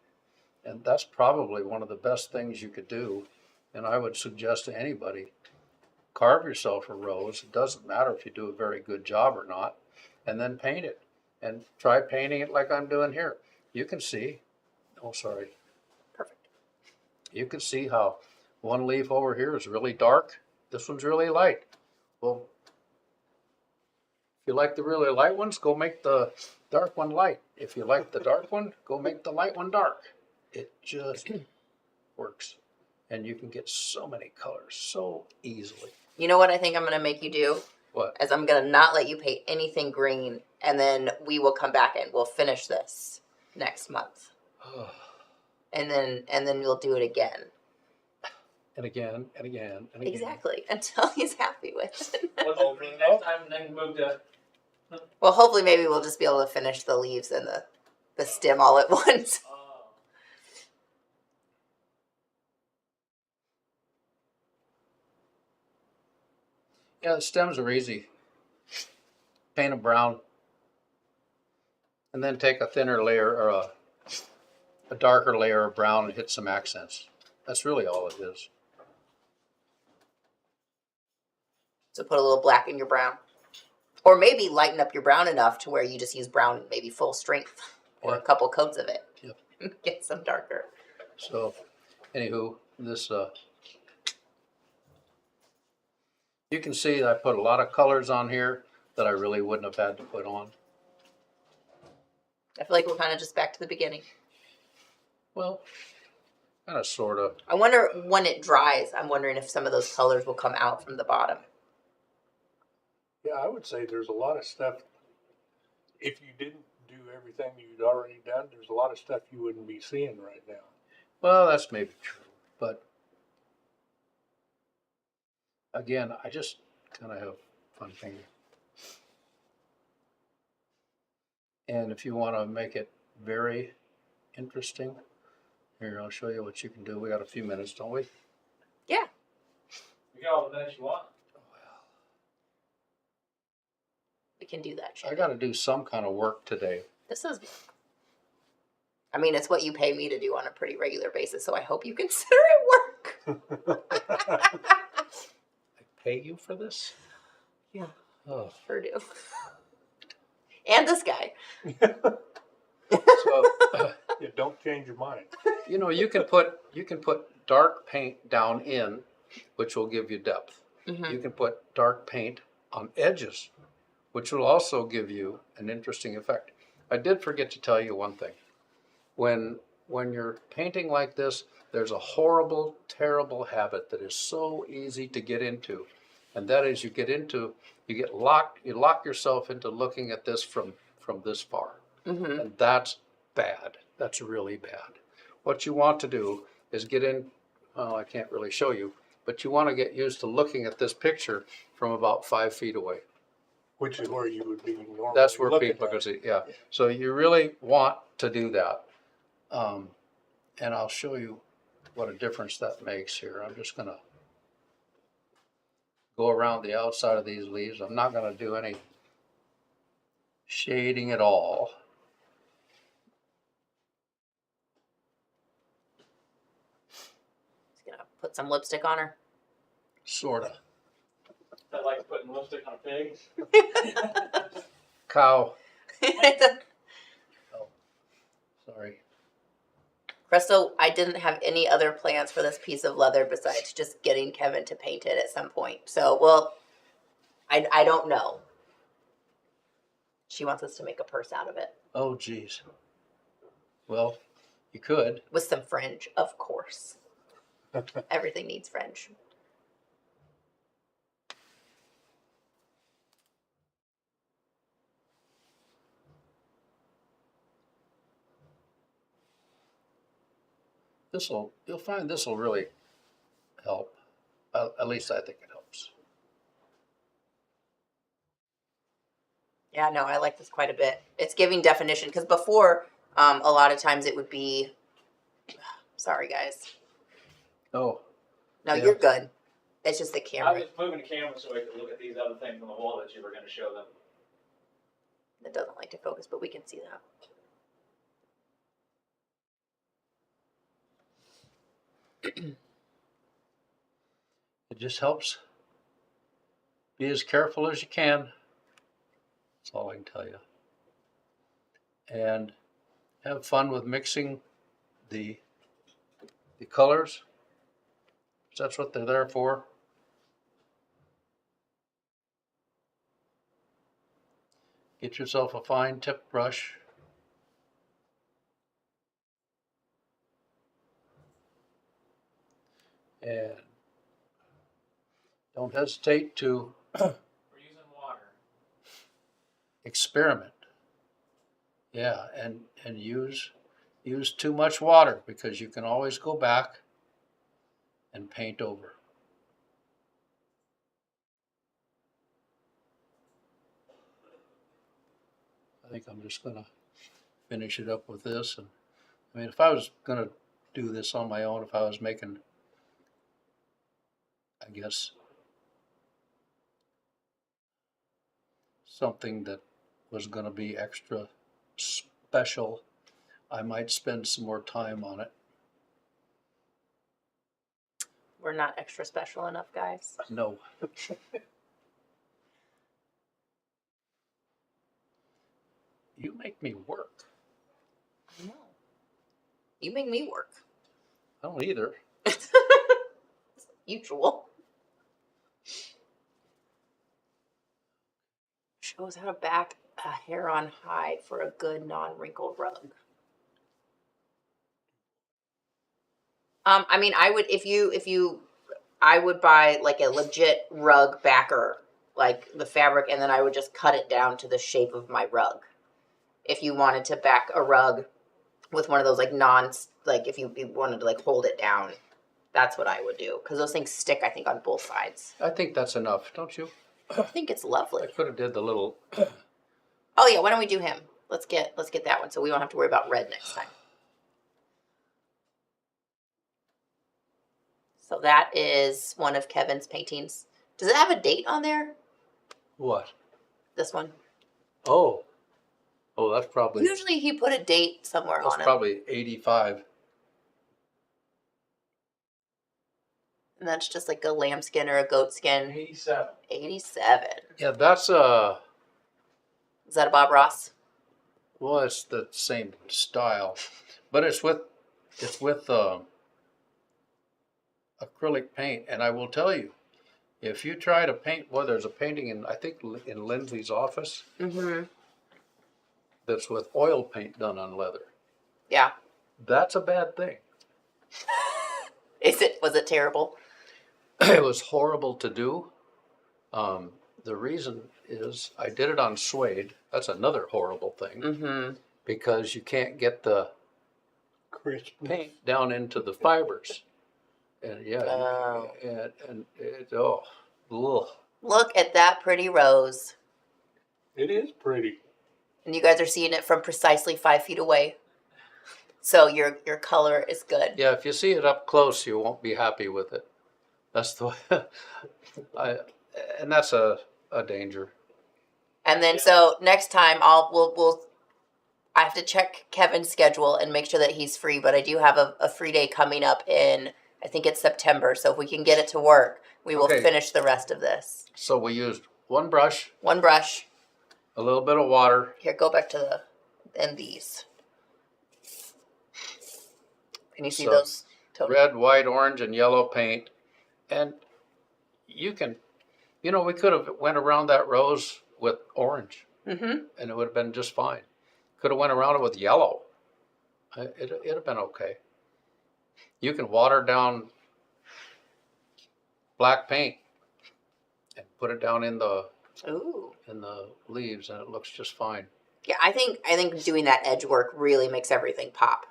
And that's probably one of the best things you could do. And I would suggest to anybody, carve yourself a rose. It doesn't matter if you do a very good job or not, and then paint it. And try painting it like I'm doing here. You can see, oh, sorry. Perfect. You can see how one leaf over here is really dark. This one's really light. Well, if you like the really light ones, go make the dark one light. If you like the dark one, go make the light one dark. It just works. And you can get so many colors so easily. You know what I think I'm gonna make you do? What? As I'm gonna not let you paint anything green, and then we will come back and we'll finish this next month, and then we'll do it again. And again, and again, and again. Exactly, until he's happy with it. What's it green next time and then move to? Well, hopefully, maybe we'll just be able to finish the leaves and the stem all at once. Yeah, the stems are easy. Paint them brown, and then take a thinner layer or a darker layer of brown and hit some accents. That's really all it is. So put a little black in your brown, or maybe lighten up your brown enough to where you just use brown maybe full strength, or a couple coats of it. Yep. Get some darker. So, anywho, this you can see I put a lot of colors on here that I really wouldn't have had to put on. I feel like we're kind of just back to the beginning. Well, kind of, sort of. I wonder when it dries, I'm wondering if some of those colors will come out from the bottom. Yeah, I would say there's a lot of stuff. If you didn't do everything you'd already done, there's a lot of stuff you wouldn't be seeing right now. Well, that's maybe true, but again, I just kind of have fun painting. And if you want to make it very interesting, here, I'll show you what you can do. We got a few minutes, don't we? Yeah. You got all the minutes you want. We can do that. I got to do some kind of work today. This is, I mean, it's what you pay me to do on a pretty regular basis, so I hope you consider it work. I pay you for this? Yeah. Oh. Sure do. And this guy. So, Yeah, don't change your mind. you know, you can put dark paint down in, which will give you depth. Mm-hmm. You can put dark paint on edges, which will also give you an interesting effect. I did forget to tell you one thing. When you're painting like this, there's a horrible, terrible habit that is so easy to get into. And that is you lock yourself into looking at this from this far. Mm-hmm. And that's bad. That's really bad. What you want to do is get in, well, I can't really show you, but you want to get used to looking at this picture from about 5 feet away. Which is where you would be normally That's where looking people are at going to it. see, yeah. So you really want to do that. And I'll show you what a difference that makes here. I'm just going to go around the outside of these leaves. I'm not going to do any shading at all. Just gonna put some lipstick on her. Sort of. I like putting lipstick on a pig. Cow. Oh, sorry. Presto, I didn't have any other plans for this piece of leather besides just getting Kevin to paint it at some point. So, well, I don't know. She wants us to make a purse out of it. Oh, geez. Well, you could. With some fringe, of course. Everything needs fringe. You'll find this will really help. At least I think it helps. Yeah, no, I like this quite a bit. It's giving definition because before, a lot of times it would be. Sorry, guys. Oh, No, yeah. you're good. It's just the I camera was moving the camera so I could look at these other things on the wall that you were going to show them. that doesn't like to focus, but we can see that. It just helps. Be as careful as you can. That's all I can tell you. And have fun with mixing the colors. That's what they're there for. Get yourself a fine tip brush. And don't hesitate to We're using water. experiment. Yeah, and use too much water because you can always go back and paint over. I think I'm just gonna finish it up with this. And I mean, if I was gonna do this on my own, if I was making, I guess, something that was gonna be extra special, I might spend some more time on it. We're not extra special enough, guys. No. You make me work. I know. You make me work. I don't either. Usual. Shows how to back a hair on hide for a good non-wrinkled rug. I mean, I would I would buy like a legit rug backer, like the fabric, and then I would just cut it down to the shape of my rug. If you wanted to back a rug with one of those if you wanted to like hold it down, that's what I would do because those things stick, I think, on both sides. I think that's enough, don't you? I think it's I lovely. could have did the little. Oh yeah, why don't we do him? Let's get that one so we don't have to worry about red next time. So that is one of Kevin's paintings. Does it have a date on there? What? This one. Oh, that's probably Usually he put a date somewhere on it. probably 85. And that's just like a lambskin or a goat skin. 87. 87. Yeah, that's Is that a Bob Ross? Well, it's the same style, but it's with acrylic paint. And I will tell you, if you try to paint, well, there's a painting in, I think, in Lindsay's office Mm-hmm. that's with oil paint done on leather. Yeah. That's a bad thing. Was it terrible? It was horrible to do. The reason is I did it on suede. That's another horrible thing Mm-hmm. because you can't get the Crisp. paint down into the fibers. And yeah, Oh. and it, oh, ugh. Look at that pretty rose. It is pretty. And you guys are seeing it from precisely 5 feet away. So your color is good. Yeah, if you see it up close, you won't be happy with it. That's the way, and that's a danger. And then so next time we'll I have to check Kevin's schedule and make sure that he's free, but I do have a free day coming up in, I think it's September. So if we can get it to work, we will Okay. finish the rest of this. So we used one brush, One brush. a little bit of water. Here, go back to these. Can you see So, those? Totally. Red, white, orange, and yellow paint. And you can, we could have went around that rose with orange, Mm-hmm. and it would have been just fine. Could have went around it with yellow. It'd have been okay. You can water down black paint and put it down in the Ooh. leaves, and it looks just fine. Yeah, I think doing that edge work really makes everything pop.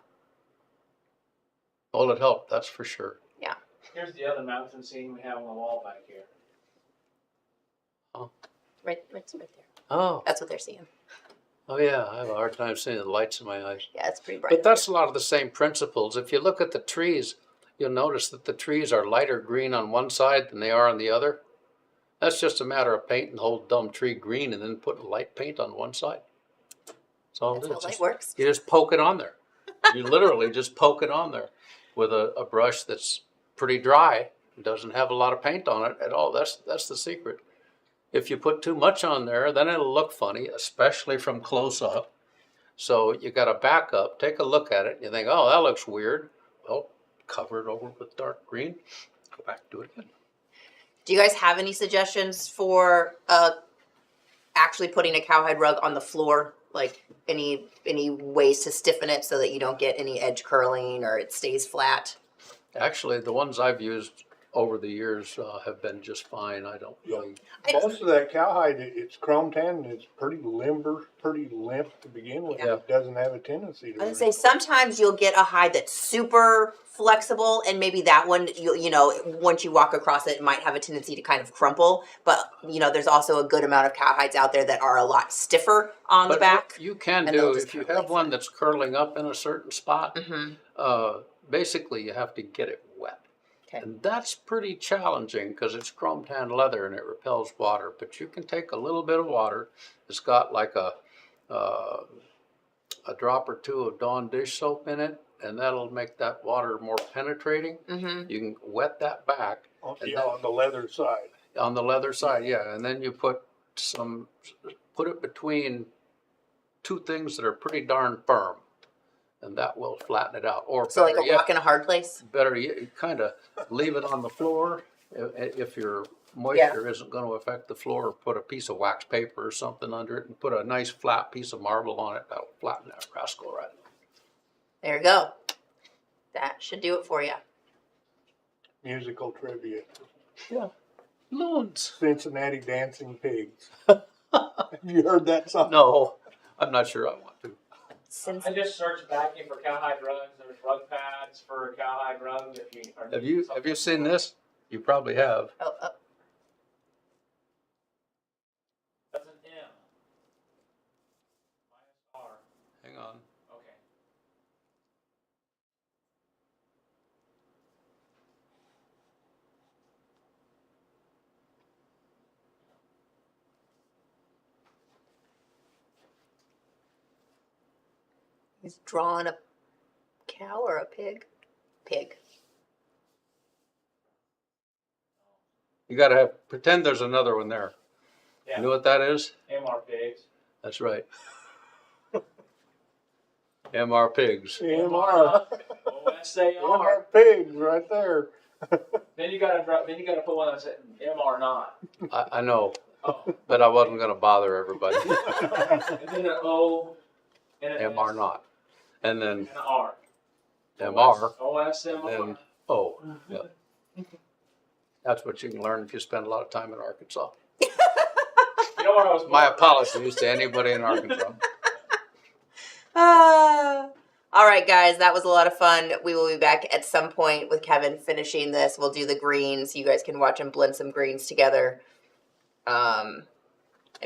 Well, it helped, that's for sure. Here's the other mountain scene we have on the wall back here. Right there. Oh, That's what they're seeing. oh yeah, I have a hard time seeing the lights in my eyes. Yeah, it's pretty bright. But that's a lot of the same principles. If you look at the trees, you'll notice that the trees are lighter green on one side than they are on the other. That's just a matter of painting the whole dumb tree green and then putting light paint on one side. That's all it That's is. how light works. You just poke it on there. You literally just poke it on there with a brush that's pretty dry. It doesn't have a lot of paint on it at all. That's the secret. If you put too much on there, then it'll look funny, especially from close up. So you got to back up, take a look at it, and you think, oh, that looks weird. Well, cover it over with dark green. Go back, do it again. Do you guys have any suggestions for actually putting a cowhide rug on the floor? Like any ways to stiffen it so that you don't get any edge curling or it stays flat? Actually, the ones I've used over the years have been just fine. I don't really. Most of that cowhide, it's chrome tan, and it's pretty limber, pretty limp to begin with. Yeah. It doesn't have a tendency to. I would say sometimes you'll get a hide that's super flexible, and maybe that one, once you walk across it, it might have a tendency to kind of crumple. But there's also a good amount of cowhides out there that are a lot stiffer on the But back. what you can and they'll do just if you kind of have one that's curling up in a certain spot. Mm-hmm. Basically, you have to get it wet. Okay. And that's pretty challenging because it's chrome tan leather and it repels water. But you can take a little bit of water. It's got like a drop or two of Dawn dish soap in it, and that'll make that water more penetrating. Mm-hmm. You can wet that back On the leather side. on the leather side, yeah. And then you put it between two things that are pretty darn firm, and that will flatten it out. Or So like better a yet, rock in a hard place? better yet, kind of leave it on the floor if your moisture isn't going to affect the floor, or put a piece of wax paper or something under it and put a nice flat piece of marble on it. That'll flatten that rascal right. There you go. That should do it for you. Musical trivia. Yeah. Loons. Cincinnati Dancing Pigs. Have you heard that song? No, I'm not sure I want to. I just searched backing for cowhide rugs. There's rug pads for cowhide rugs. If you are Have you seen this? You probably have. Oh, That's an M. Minus R. Hang on. Okay. he's drawing a cow or a pig? Pig. You got to pretend there's another one there. Yeah. You know what that is? MR pigs. That's right. MR pigs. MR. OSAR. pigs right there. Then you gotta drop. Then you gotta put one that said MR not. I know, Oh. but I wasn't going to bother everybody. And then an O. And an MR S, not. And then And an R. MR. OSMR. And then O. Yeah. That's what you can learn if you spend a lot of time in Arkansas. You know what I was? My apologies to anybody in Arkansas. All right, guys, that was a lot of fun. We will be back at some point with Kevin finishing this. We'll do the greens. You guys can watch him blend some greens together. And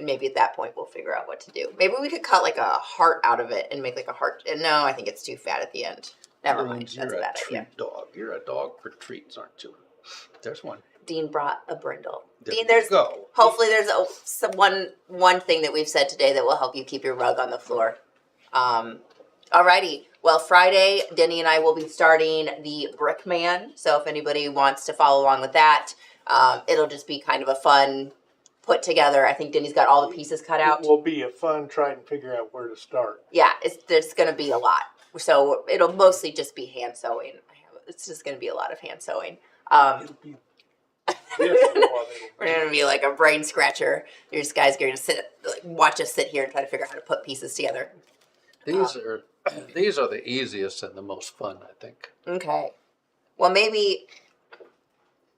maybe at that point we'll figure out what to do. Maybe we could cut like a heart out of it and make like a heart. And no, I think it's too fat at the end. Never mind. That's You're a bad treat idea. dog. You're a dog for treats, aren't you? There's one. Dean brought a brindle. There Dean, you there's go. hopefully there's one thing that we've said today that will help you keep your rug on the floor. Alrighty. Well, Friday, Denny and I will be starting the Brick Man. So if anybody wants to follow along with that, it'll just be kind of a fun put together. I think Denny's got all the pieces cut out. It will be a fun trying to figure out where to start. Yeah, there's going to be a lot. So it'll mostly just be hand sewing. It's just going to be a lot of hand sewing. It'll be this is what it'll We're be. going to be like a brain scratcher. You guys are going to watch us sit here and try to figure out how to put pieces together. These are the easiest and the most fun, I think. Okay. Well, maybe.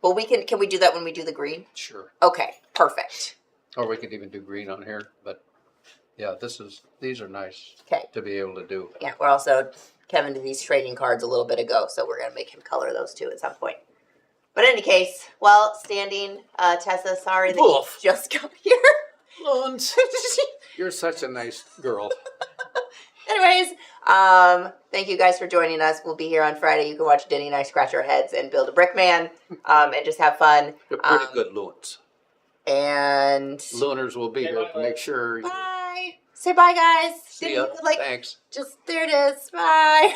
Well, can we do that when we do the green? Sure. Okay. Perfect. Or we could even do green on here, but yeah, these are nice Okay. to be able to do. Yeah. We're also Kevin did these trading cards a little bit ago, so we're going to make him color those too at some point. But in any case, well, standing, Tessa, sorry that you Wolf. just got here. Lawrence, you're such a nice girl. Anyways, thank you guys for joining us. We'll be here on Friday. You can watch Denny and I scratch our heads and build a brick man, and just have fun. You're pretty good loons. And Looners will be here to make sure. bye. Say bye, guys. See Denny, ya. you could, like, Thanks. just there it is. Bye.